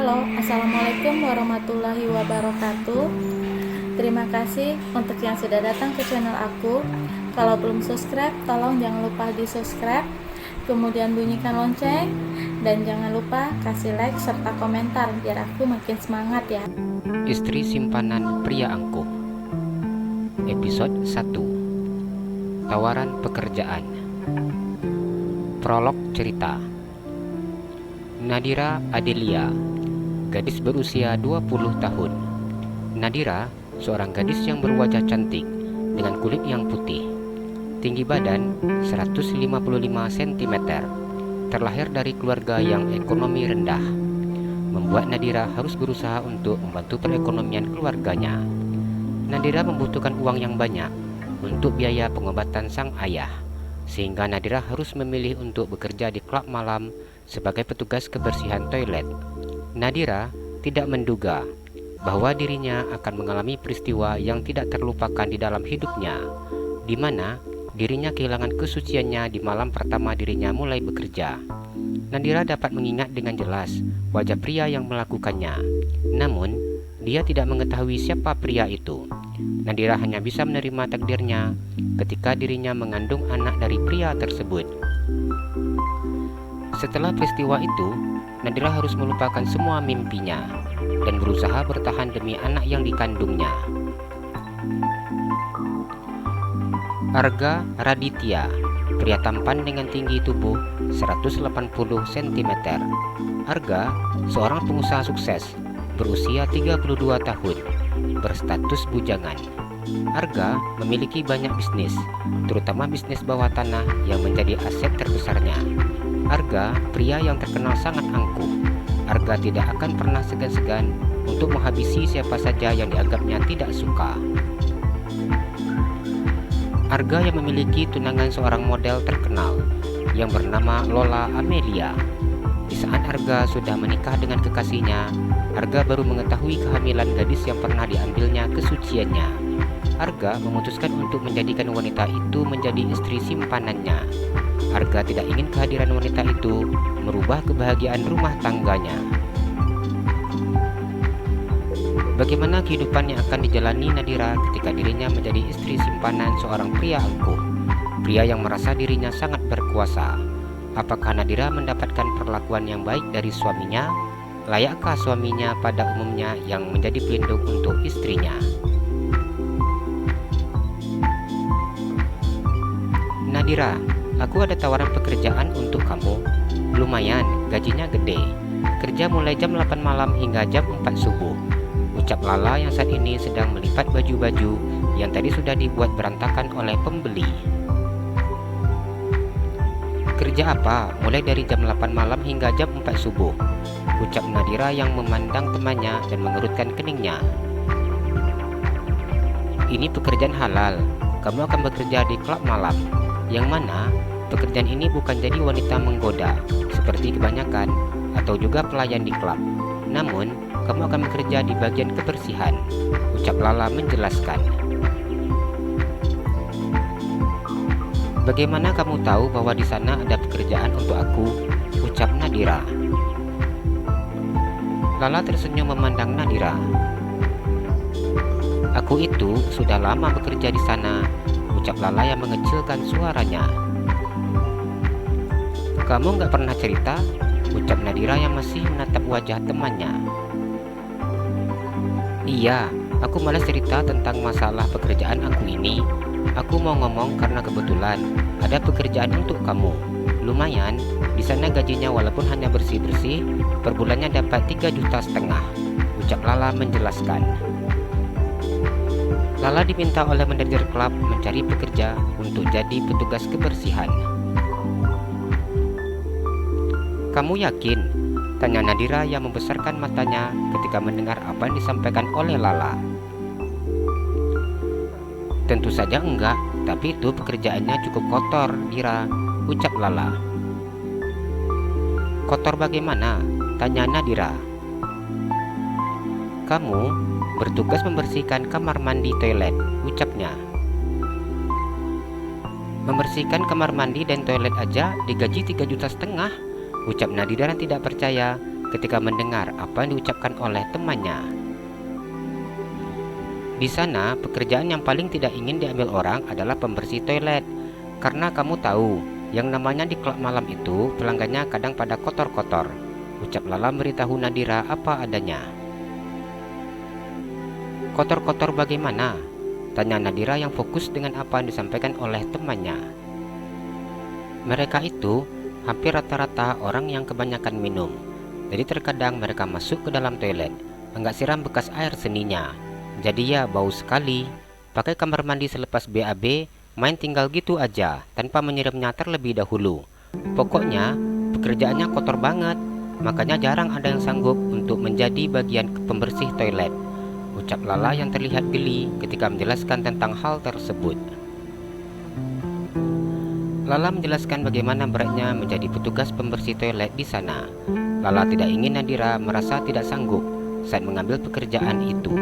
Halo, Assalamualaikum warahmatullahi wabarakatuh. Terima kasih untuk yang sudah datang ke channel aku. Kalau belum subscribe, tolong jangan lupa di subscribe, kemudian bunyikan lonceng, dan jangan lupa kasih like serta komentar biar aku makin semangat ya. Istri simpanan pria angkuh. Episode 1. Tawaran pekerjaan. Prolog cerita. Nadira Adelia, gadis berusia 20 tahun. Nadira, seorang gadis yang berwajah cantik dengan kulit yang putih, tinggi badan 155 cm, terlahir dari keluarga yang ekonomi rendah, membuat Nadira harus berusaha untuk membantu perekonomian keluarganya. Nadira membutuhkan uang yang banyak untuk biaya pengobatan sang ayah, sehingga Nadira harus memilih untuk bekerja di klub malam sebagai petugas kebersihan toilet. Nadira tidak menduga bahwa dirinya akan mengalami peristiwa yang tidak terlupakan di dalam hidupnya, di mana dirinya kehilangan kesuciannya di malam pertama dirinya mulai bekerja. Nadira dapat mengingat dengan jelas wajah pria yang melakukannya, namun dia tidak mengetahui siapa pria itu. Nadira hanya bisa menerima takdirnya ketika dirinya mengandung anak dari pria tersebut. Setelah peristiwa itu, Nadira harus melupakan semua mimpinya dan berusaha bertahan demi anak yang dikandungnya. Arga Raditya, pria tampan dengan tinggi tubuh 180 cm. Arga, seorang pengusaha sukses, berusia 32 tahun, berstatus bujangan. Arga memiliki banyak bisnis, terutama bisnis bawah tanah yang menjadi aset terbesarnya. Arga, pria yang terkenal sangat angkuh. Arga tidak akan pernah segan-segan untuk menghabisi siapa saja yang dianggapnya tidak suka. Arga yang memiliki tunangan seorang model terkenal yang bernama Lola Amelia. Di saat Arga sudah menikah dengan kekasihnya, Arga baru mengetahui kehamilan gadis yang pernah diambilnya kesuciannya. Arga memutuskan untuk menjadikan wanita itu menjadi istri simpanannya. Arga tidak ingin kehadiran wanita itu merubah kebahagiaan rumah tangganya. Bagaimana kehidupan yang akan dijalani Nadira ketika dirinya menjadi istri simpanan seorang pria angkuh, pria yang merasa dirinya sangat berkuasa? Apakah Nadira mendapatkan perlakuan yang baik dari suaminya? Layakkah suaminya pada umumnya yang menjadi pelindung untuk istrinya? Nadira, aku ada tawaran pekerjaan untuk kamu. Lumayan, gajinya gede. Kerja mulai jam 8 malam hingga jam 4 subuh. Ucap Lala yang saat ini sedang melipat baju-baju yang tadi sudah dibuat berantakan oleh pembeli. Kerja apa? Mulai dari jam 8 malam hingga jam 4 subuh. Ucap Nadira yang memandang temannya dan mengerutkan keningnya. Ini pekerjaan halal. Kamu akan bekerja di klub malam, yang mana pekerjaan ini bukan jadi wanita menggoda seperti kebanyakan atau juga pelayan di klub. Namun, kamu akan bekerja di bagian kebersihan, ucap Lala menjelaskan. Bagaimana kamu tahu bahwa di sana ada pekerjaan untuk aku? Ucap Nadira. Lala tersenyum memandang Nadira. Aku itu sudah lama bekerja di sana, ucap Lala yang mengecilkan suaranya. Kamu nggak pernah cerita? Ucap Nadira yang masih menatap wajah temannya. Iya, aku malas cerita tentang masalah pekerjaan aku ini. Aku mau ngomong karena kebetulan ada pekerjaan untuk kamu. Lumayan, di sana gajinya walaupun hanya bersih-bersih, per bulannya dapat 3,5 juta, ucap Lala menjelaskan. Lala diminta oleh manajer klub mencari pekerja untuk jadi petugas kebersihan. Kamu yakin? Tanya Nadira yang membesarkan matanya ketika mendengar apa yang disampaikan oleh Lala. Tentu saja enggak, tapi itu pekerjaannya cukup kotor, Dira, ucap Lala. Kotor bagaimana? Tanya Nadira. Kamu bertugas membersihkan kamar mandi toilet, ucapnya. Membersihkan kamar mandi dan toilet aja digaji 3,5 juta, ucap Nadira yang tidak percaya ketika mendengar apa yang diucapkan oleh temannya. Di sana, pekerjaan yang paling tidak ingin diambil orang adalah pembersih toilet. Karena kamu tahu, yang namanya di klub malam itu pelanggannya kadang pada kotor-kotor. Ucap Lala memberitahu Nadira apa adanya. Kotor-kotor bagaimana? Tanya Nadira yang fokus dengan apa yang disampaikan oleh temannya. Mereka itu hampir rata-rata orang yang kebanyakan minum. Jadi terkadang mereka masuk ke dalam toilet, enggak siram bekas air seninya. Jadi ya bau sekali. Pakai kamar mandi selepas BAB, main tinggal gitu aja tanpa menyiramnya terlebih dahulu. Pokoknya pekerjaannya kotor banget. Makanya jarang ada yang sanggup untuk menjadi bagian pembersih toilet. Ucap Lala yang terlihat geli ketika menjelaskan tentang hal tersebut. Lala menjelaskan bagaimana beratnya menjadi petugas pembersih toilet di sana. Lala tidak ingin Nadira merasa tidak sanggup saat mengambil pekerjaan itu.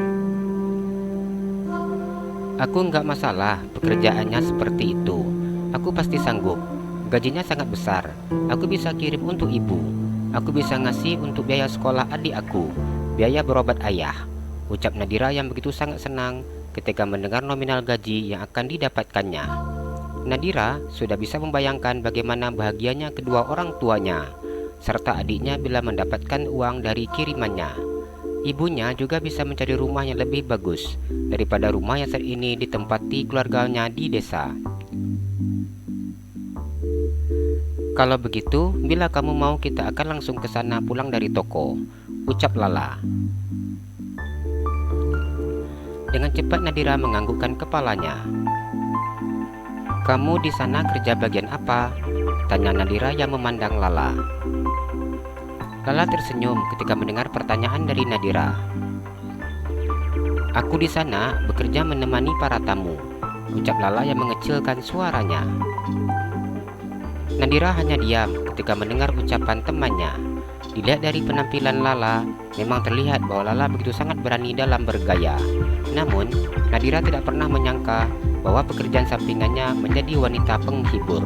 Aku nggak masalah pekerjaannya seperti itu. Aku pasti sanggup. Gajinya sangat besar. Aku bisa kirim untuk ibu. Aku bisa ngasih untuk biaya sekolah adik aku, biaya berobat ayah. Ucap Nadira yang begitu sangat senang ketika mendengar nominal gaji yang akan didapatkannya. Nadira sudah bisa membayangkan bagaimana bahagianya kedua orang tuanya, serta adiknya bila mendapatkan uang dari kirimannya. Ibunya juga bisa mencari rumah yang lebih bagus daripada rumah yang saat ini ditempati keluarganya di desa. Kalau begitu, bila kamu mau kita akan langsung ke sana pulang dari toko, ucap Lala. Dengan cepat Nadira menganggukkan kepalanya. Kamu di sana kerja bagian apa? Tanya Nadira yang memandang Lala. Lala tersenyum ketika mendengar pertanyaan dari Nadira. Aku di sana bekerja menemani para tamu, ucap Lala yang mengecilkan suaranya. Nadira hanya diam ketika mendengar ucapan temannya. Dilihat dari penampilan Lala, memang terlihat bahwa Lala begitu sangat berani dalam bergaya. Namun, Nadira tidak pernah menyangka bahwa pekerjaan sampingannya menjadi wanita penghibur.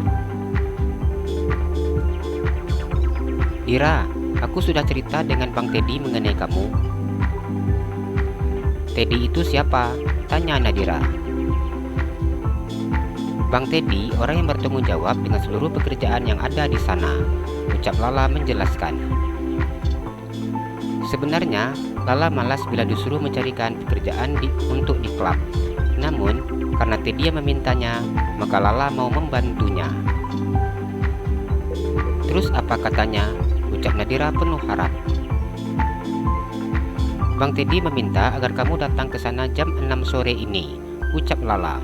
Dira, aku sudah cerita dengan Bang Teddy mengenai kamu. Teddy itu siapa? Tanya Nadira. Bang Teddy orang yang bertanggung jawab dengan seluruh pekerjaan yang ada di sana, ucap Lala menjelaskan. Sebenarnya, Lala malas bila disuruh mencarikan pekerjaan untuk di klub. Namun, karena Teddy yang memintanya, maka Lala mau membantunya. Terus apa katanya? Ucap Nadira penuh harap. Bang Teddy meminta agar kamu datang ke sana jam 6 sore ini, ucap Lala.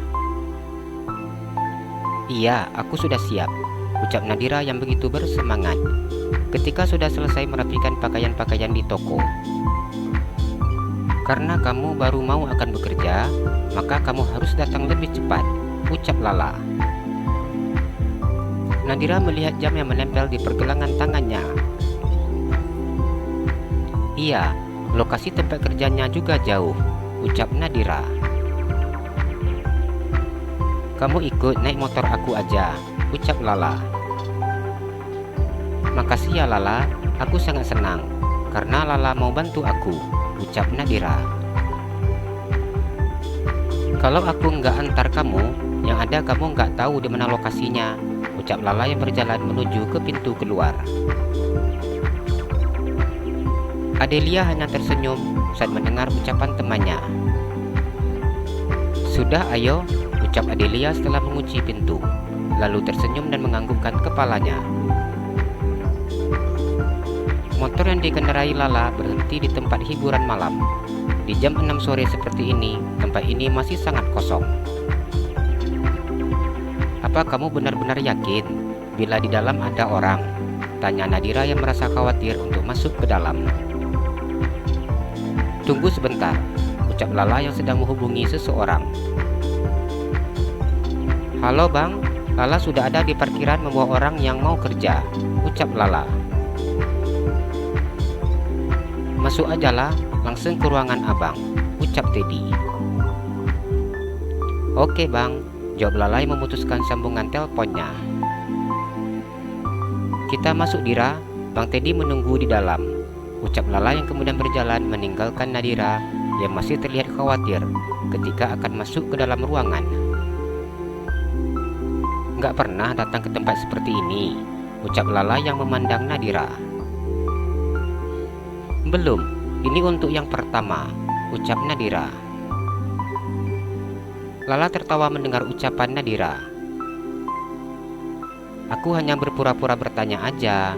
Iya, aku sudah siap, ucap Nadira yang begitu bersemangat ketika sudah selesai merapikan pakaian-pakaian di toko. Karena kamu baru mau akan bekerja, maka kamu harus datang lebih cepat, ucap Lala. Nadira melihat jam yang menempel di pergelangan tangannya. Iya, lokasi tempat kerjanya juga jauh, ucap Nadira. Kamu ikut naik motor aku aja, ucap Lala. Makasih ya Lala, aku sangat senang karena Lala mau bantu aku, ucap Nadira. Kalau aku nggak antar kamu, yang ada kamu nggak tahu di mana lokasinya, ucap Lala yang berjalan menuju ke pintu keluar. Adelia hanya tersenyum saat mendengar ucapan temannya. Sudah ayo, ucap Adelia setelah mengunci pintu, lalu tersenyum dan menganggukkan kepalanya. Motor yang dikendarai Lala berhenti di tempat hiburan malam. Di jam 6 sore seperti ini, tempat ini masih sangat kosong. Apa kamu benar-benar yakin bila di dalam ada orang? Tanya Nadira yang merasa khawatir untuk masuk ke dalam. Tunggu sebentar, ucap Lala yang sedang menghubungi seseorang. Halo bang, Lala sudah ada di parkiran membawa orang yang mau kerja, ucap Lala. Masuk aja lah, langsung ke ruangan abang, ucap Teddy. Oke bang, jawab Lala yang memutuskan sambungan teleponnya. Kita masuk Dira, Bang Teddy menunggu di dalam, ucap Lala yang kemudian berjalan meninggalkan Nadira yang masih terlihat khawatir ketika akan masuk ke dalam ruangan. "Nggak pernah datang ke tempat seperti ini," ucap Lala yang memandang Nadira. "Belum, ini untuk yang pertama," ucap Nadira. Lala tertawa mendengar ucapan Nadira. "Aku hanya berpura-pura bertanya aja.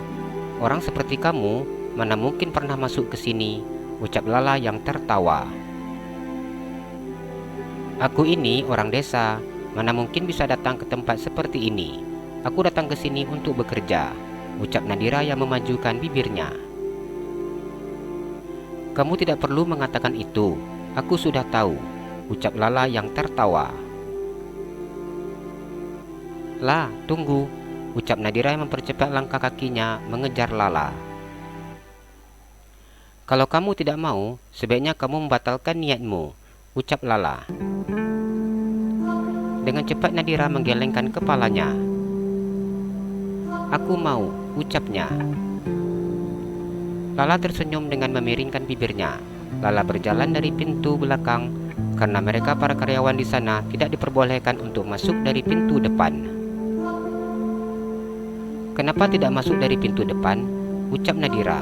Orang seperti kamu mana mungkin pernah masuk ke sini," ucap Lala yang tertawa. "Aku ini orang desa, mana mungkin bisa datang ke tempat seperti ini. Aku datang ke sini untuk bekerja," ucap Nadira yang memajukan bibirnya. "Kamu tidak perlu mengatakan itu, aku sudah tahu," ucap Lala yang tertawa. "La, tunggu," ucap Nadira yang mempercepat langkah kakinya mengejar Lala. "Kalau kamu tidak mau, sebaiknya kamu membatalkan niatmu," ucap Lala. Dengan cepat Nadira menggelengkan kepalanya. "Aku mau," ucapnya. Lala tersenyum dengan memiringkan bibirnya. Lala berjalan dari pintu belakang karena mereka para karyawan di sana tidak diperbolehkan untuk masuk dari pintu depan. "Kenapa tidak masuk dari pintu depan?" ucap Nadira.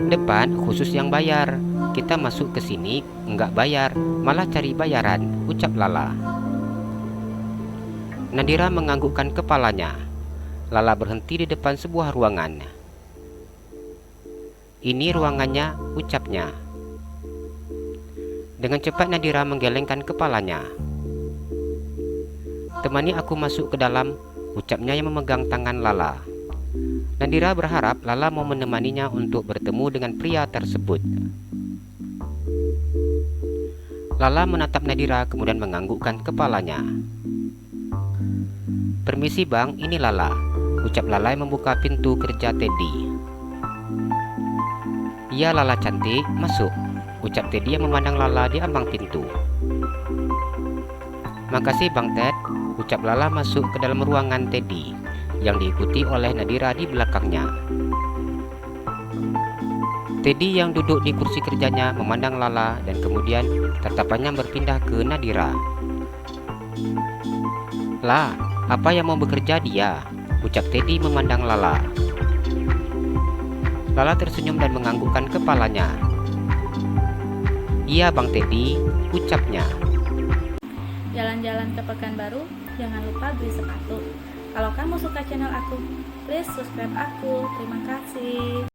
"Depan khusus yang bayar. Kita masuk ke sini enggak bayar, malah cari bayaran," ucap Lala. Nadira menganggukkan kepalanya. Lala berhenti di depan sebuah ruangan. "Ini ruangannya," ucapnya. Dengan cepat Nadira menggelengkan kepalanya. "Temani aku masuk ke dalam," ucapnya yang memegang tangan Lala. Nadira berharap Lala mau menemaninya untuk bertemu dengan pria tersebut. Lala menatap Nadira kemudian menganggukkan kepalanya. "Permisi bang, ini Lala," ucap Lala yang membuka pintu kerja Teddy. "Iya Lala cantik, masuk," ucap Teddy yang memandang Lala di ambang pintu. "Makasih Bang Ted," ucap Lala masuk ke dalam ruangan Teddy yang diikuti oleh Nadira di belakangnya. Teddy yang duduk di kursi kerjanya memandang Lala dan kemudian tatapannya berpindah ke Nadira. "La, apa yang mau bekerja dia?" ucap Teddy memandang Lala. Lala tersenyum dan menganggukkan kepalanya. "Iya Bang Teddy," ucapnya. Jalan-jalan ke Pekanbaru, jangan lupa beli sepatu. Kalau kamu suka channel aku, please subscribe aku. Terima kasih.